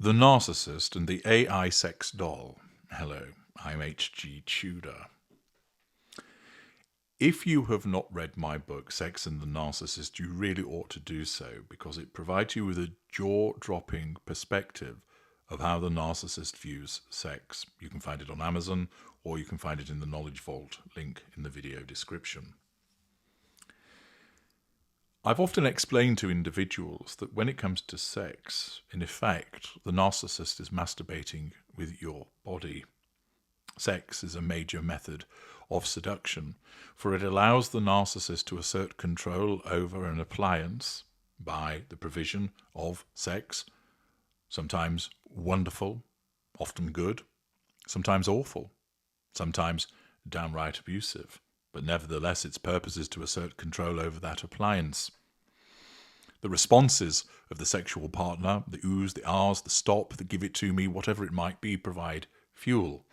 The Narcissist and the AI Sex Doll. Hello, I'm H.G. Tudor. If you have not read my book, Sex and the Narcissist, you really ought to do so because it provides you with a jaw-dropping perspective of how the narcissist views sex. You can find it on Amazon or you can find it in the Knowledge Vault, link in the video description. I've often explained to individuals that when it comes to sex, in effect, the narcissist is masturbating with your body. Sex is a major method of seduction, for it allows the narcissist to assert control over an appliance by the provision of sex, sometimes wonderful, often good, sometimes awful, sometimes downright abusive. But nevertheless, its purpose is to assert control over that appliance. The responses of the sexual partner, the oohs, the ahs, the stop, the give it to me, whatever it might be, provide fuel.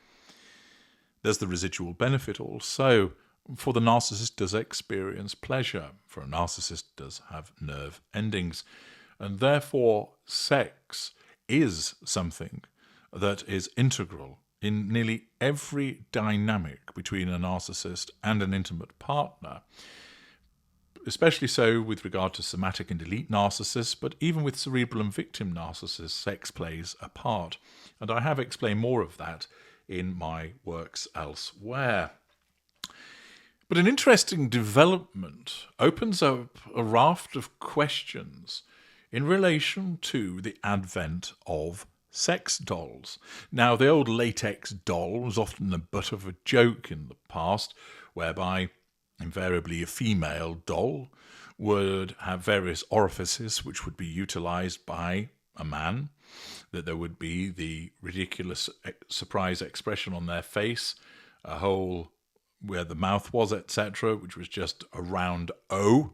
There's the residual benefit also. For the narcissist does experience pleasure, for a narcissist does have nerve endings. And therefore, sex is something that is integral in nearly every dynamic between a narcissist and an intimate partner, especially so with regard to somatic and elite narcissists, but even with cerebral and victim narcissists, sex plays a part. And I have explained more of that in my works elsewhere. But an interesting development opens up a raft of questions in relation to the advent of sex dolls. Now, the old latex doll was often the butt of a joke in the past, whereby invariably a female doll would have various orifices which would be utilized by a man, that there would be the ridiculous surprise expression on their face, a hole where the mouth was, etc., which was just a round O,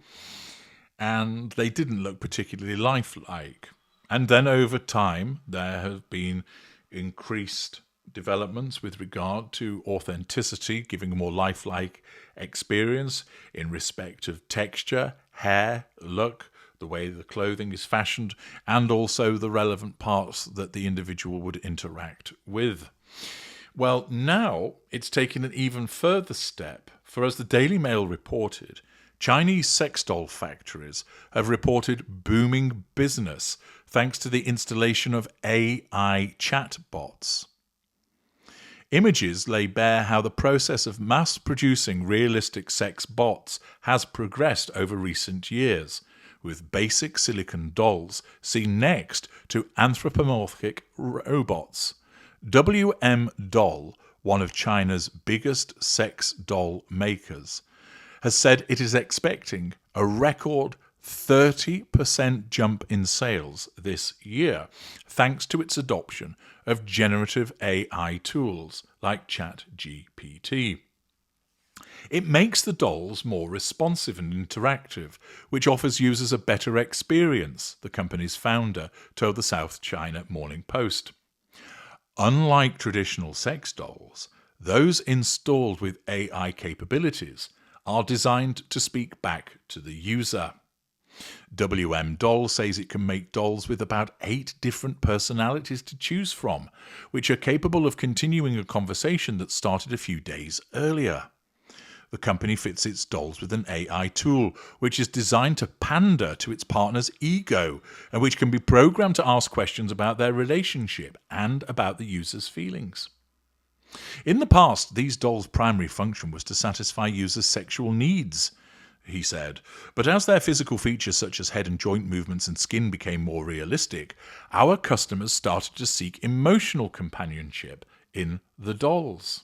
and they didn't look particularly lifelike. And then over time, there have been increased developments with regard to authenticity, giving a more lifelike experience in respect of texture, hair, look, the way the clothing is fashioned, and also the relevant parts that the individual would interact with. Well, now it's taken an even further step, for as the Daily Mail reported, Chinese sex doll factories have reported booming business thanks to the installation of AI chatbots. Images lay bare how the process of mass-producing realistic sex bots has progressed over recent years, with basic silicon dolls seen next to anthropomorphic robots. WM Doll, one of China's biggest sex doll makers, has said it is expecting a record 30% jump in sales this year, thanks to its adoption of generative AI tools like ChatGPT. It makes the dolls more responsive and interactive, which offers users a better experience, the company's founder told the South China Morning Post. Unlike traditional sex dolls, those installed with AI capabilities are designed to speak back to the user. WM Doll says it can make dolls with about 8 different personalities to choose from, which are capable of continuing a conversation that started a few days earlier. The company fits its dolls with an AI tool, which is designed to pander to its partner's ego, and which can be programmed to ask questions about their relationship and about the user's feelings. In the past, these dolls' primary function was to satisfy users' sexual needs, he said, but as their physical features such as head and joint movements and skin became more realistic, our customers started to seek emotional companionship in the dolls.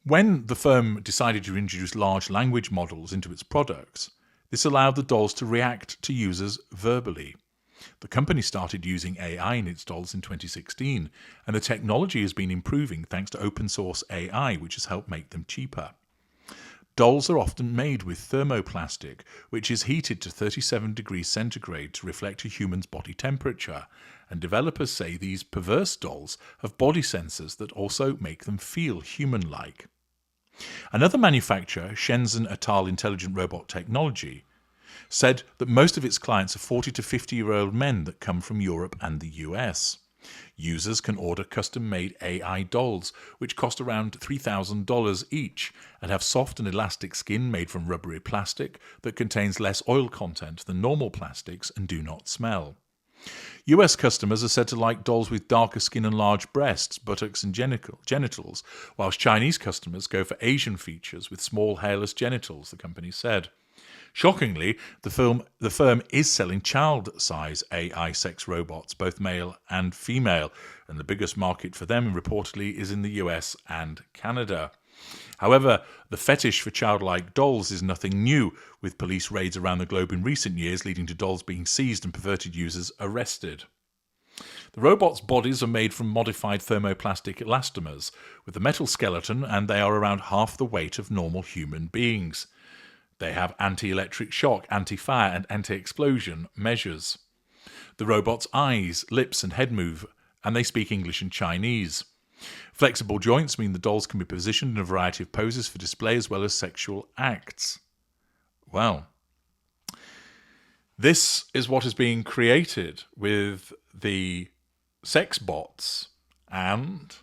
When the firm decided to introduce large language models into its products, this allowed the dolls to react to users verbally. The company started using AI in its dolls in 2016, and the technology has been improving thanks to open source AI, which has helped make them cheaper. Dolls are often made with thermoplastic, which is heated to 37 degrees centigrade to reflect a human's body temperature, and developers say these perverse dolls have body sensors that also make them feel human-like. Another manufacturer, Shenzhen et al. Intelligent Robot Technology, said that most of its clients are 40 to 50-year-old men that come from Europe and the US. Users can order custom-made AI dolls, which cost around $3,000 each, and have soft and elastic skin made from rubbery plastic that contains less oil content than normal plastics and do not smell. US customers are said to like dolls with darker skin and large breasts, buttocks and genitals, whilst Chinese customers go for Asian features with small hairless genitals, the company said. Shockingly, the firm is selling child-size AI sex robots, both male and female, and the biggest market for them reportedly is in the US and Canada. However, the fetish for childlike dolls is nothing new, with police raids around the globe in recent years leading to dolls being seized and perverted users arrested. The robots' bodies are made from modified thermoplastic elastomers, with a metal skeleton, and they are around half the weight of normal human beings. They have anti-electric shock, anti-fire, and anti-explosion measures. The robot's eyes, lips, and head move, and they speak English and Chinese. Flexible joints mean the dolls can be positioned in a variety of poses for display as well as sexual acts. Well, this is what is being created with the sex bots, and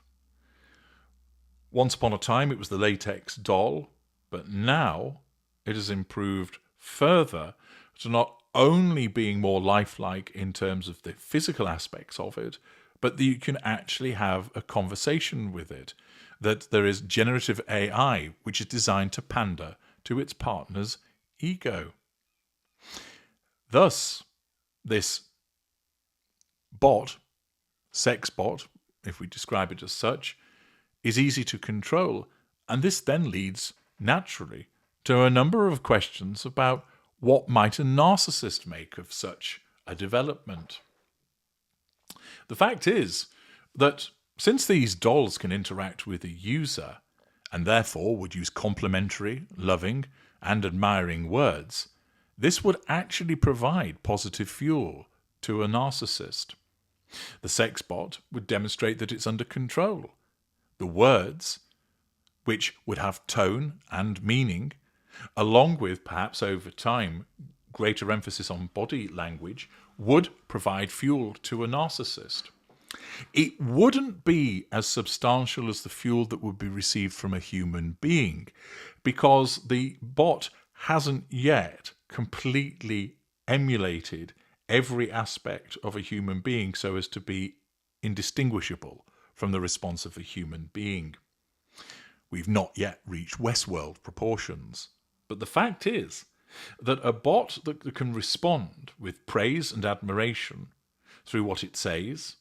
once upon a time it was the latex doll, but now it has improved further to not only being more lifelike in terms of the physical aspects of it, but that you can actually have a conversation with it, that there is generative AI which is designed to pander to its partner's ego. Thus, this bot, sex bot, if we describe it as such, is easy to control, and this then leads naturally to a number of questions about what might a narcissist make of such a development. The fact is that since these dolls can interact with a user, and therefore would use complimentary, loving, and admiring words, this would actually provide positive fuel to a narcissist. The sex bot would demonstrate that it's under control. The words, which would have tone and meaning, along with perhaps over time greater emphasis on body language, would provide fuel to a narcissist. It wouldn't be as substantial as the fuel that would be received from a human being, because the bot hasn't yet completely emulated every aspect of a human being so as to be indistinguishable from the response of a human being. We've not yet reached Westworld proportions. But the fact is that a bot that can respond with praise and admiration through what it says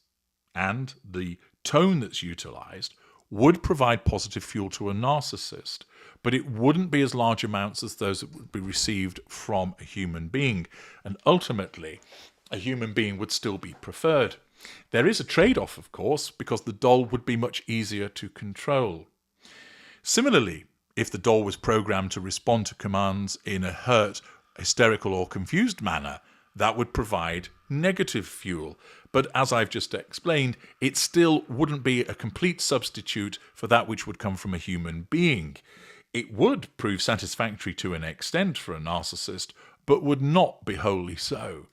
and the tone that's utilized would provide positive fuel to a narcissist, but it wouldn't be as large amounts as those that would be received from a human being. And ultimately, a human being would still be preferred. There is a trade-off, of course, because the doll would be much easier to control. Similarly, if the doll was programmed to respond to commands in a hurt, hysterical, or confused manner, that would provide negative fuel. But as I've just explained, it still wouldn't be a complete substitute for that which would come from a human being. It would prove satisfactory to an extent for a narcissist, but would not be wholly so.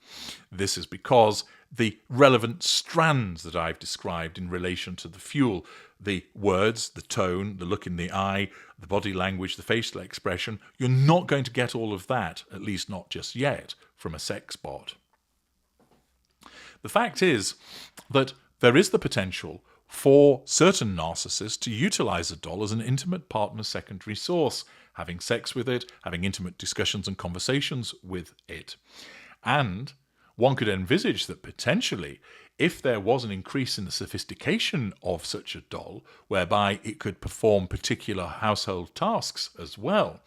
This is because the relevant strands that I've described in relation to the fuel, the words, the tone, the look in the eye, the body language, the facial expression, you're not going to get all of that, at least not just yet, from a sex bot. The fact is that there is the potential for certain narcissists to utilize a doll as an intimate partner secondary source, having sex with it, having intimate discussions and conversations with it. And one could envisage that potentially, if there was an increase in the sophistication of such a doll, whereby it could perform particular household tasks as well,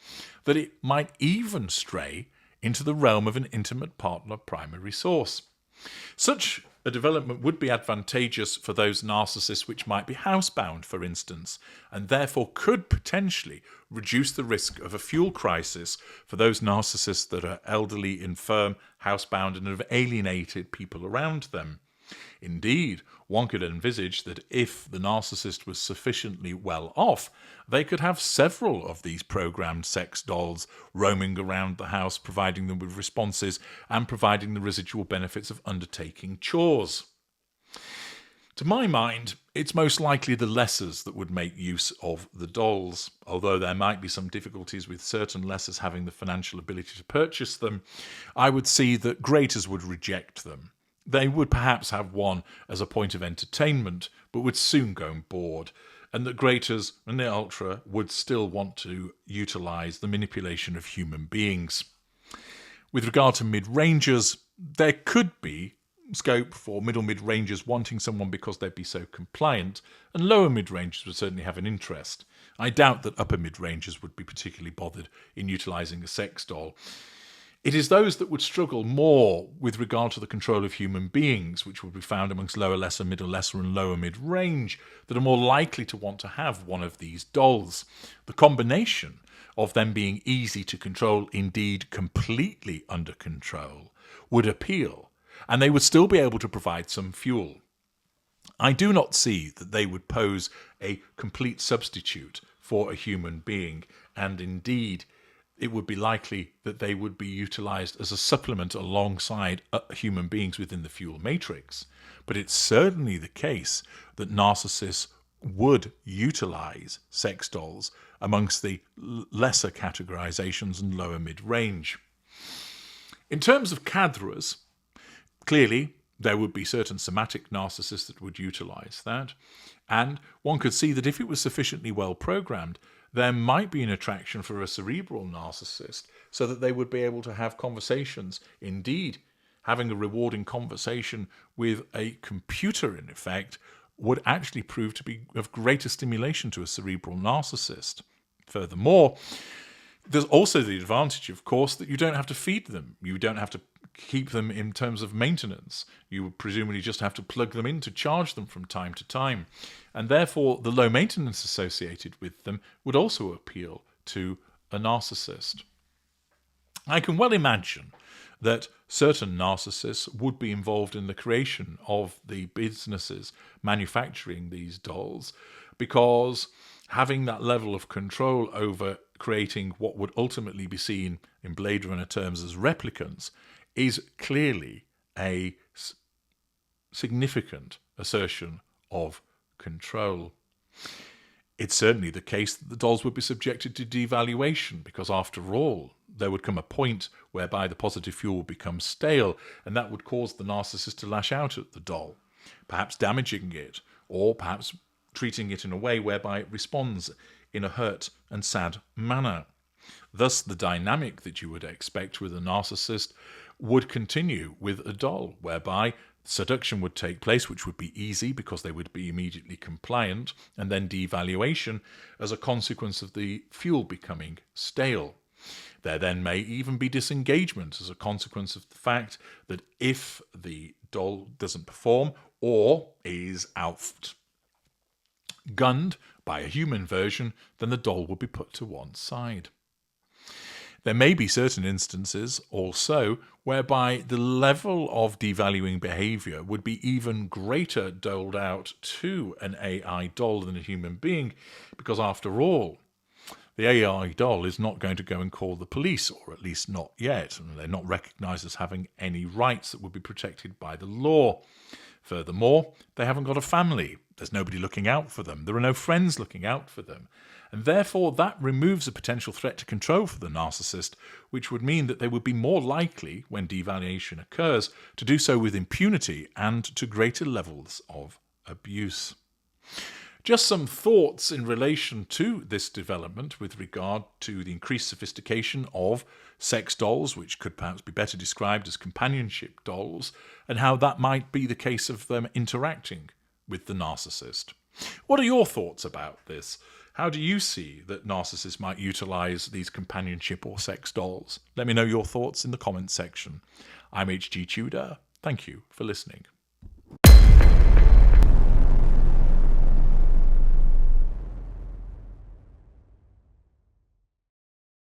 that it might even stray into the realm of an intimate partner primary source. Such a development would be advantageous for those narcissists which might be housebound, for instance, and therefore could potentially reduce the risk of a fuel crisis for those narcissists that are elderly, infirm, housebound, and have alienated people around them. Indeed, one could envisage that if the narcissist was sufficiently well off, they could have several of these programmed sex dolls roaming around the house, providing them with responses and providing the residual benefits of undertaking chores. To my mind, it's most likely the lessers that would make use of the dolls. Although there might be some difficulties with certain lessers having the financial ability to purchase them, I would see that greaters would reject them. They would perhaps have one as a point of entertainment, but would soon go bored, and that greaters and the ultra would still want to utilise the manipulation of human beings. With regard to mid-rangers, there could be scope for middle mid-rangers wanting someone because they'd be so compliant, and lower mid-rangers would certainly have an interest. I doubt that upper mid-rangers would be particularly bothered in utilising a sex doll. It is those that would struggle more with regard to the control of human beings, which would be found amongst lower lesser, middle lesser and lower mid-range, that are more likely to want to have one of these dolls. The combination of them being easy to control, indeed completely under control, would appeal, and they would still be able to provide some fuel. I do not see that they would pose a complete substitute for a human being, and indeed it would be likely that they would be utilised as a supplement alongside human beings within the fuel matrix. But it's certainly the case that narcissists would utilise sex dolls amongst the lesser categorisations and lower mid-range. In terms of cadres, clearly there would be certain somatic narcissists that would utilise that, and one could see that if it was sufficiently well programmed, there might be an attraction for a cerebral narcissist so that they would be able to have conversations. Indeed, having a rewarding conversation with a computer, in effect, would actually prove to be of greater stimulation to a cerebral narcissist. Furthermore, there's also the advantage, of course, that you don't have to feed them. You don't have to keep them in terms of maintenance. You would presumably just have to plug them in to charge them from time to time. And therefore, the low maintenance associated with them would also appeal to a narcissist. I can well imagine that certain narcissists would be involved in the creation of the businesses manufacturing these dolls, because having that level of control over creating what would ultimately be seen in Blade Runner terms as replicants is clearly a significant assertion of control. It's certainly the case that the dolls would be subjected to devaluation, because after all, there would come a point whereby the positive fuel would become stale, and that would cause the narcissist to lash out at the doll, perhaps damaging it, or perhaps treating it in a way whereby it responds in a hurt and sad manner. Thus, the dynamic that you would expect with a narcissist would continue with a doll, whereby seduction would take place, which would be easy because they would be immediately compliant, and then devaluation as a consequence of the fuel becoming stale. There then may even be disengagement as a consequence of the fact that if the doll doesn't perform or is outgunned by a human version, then the doll will be put to one side. There may be certain instances also whereby the level of devaluing behaviour would be even greater doled out to an AI doll than a human being, because after all, the AI doll is not going to go and call the police, or at least not yet, and they're not recognised as having any rights that would be protected by the law. Furthermore, they haven't got a family. There's nobody looking out for them. There are no friends looking out for them. And therefore, that removes a potential threat to control for the narcissist, which would mean that they would be more likely, when devaluation occurs, to do so with impunity and to greater levels of abuse. Just some thoughts in relation to this development with regard to the increased sophistication of sex dolls, which could perhaps be better described as companionship dolls, and how that might be the case of them interacting with the narcissist. What are your thoughts about this? How do you see that narcissists might utilise these companionship or sex dolls? Let me know your thoughts in the comments section. I'm H.G. Tudor. Thank you for listening.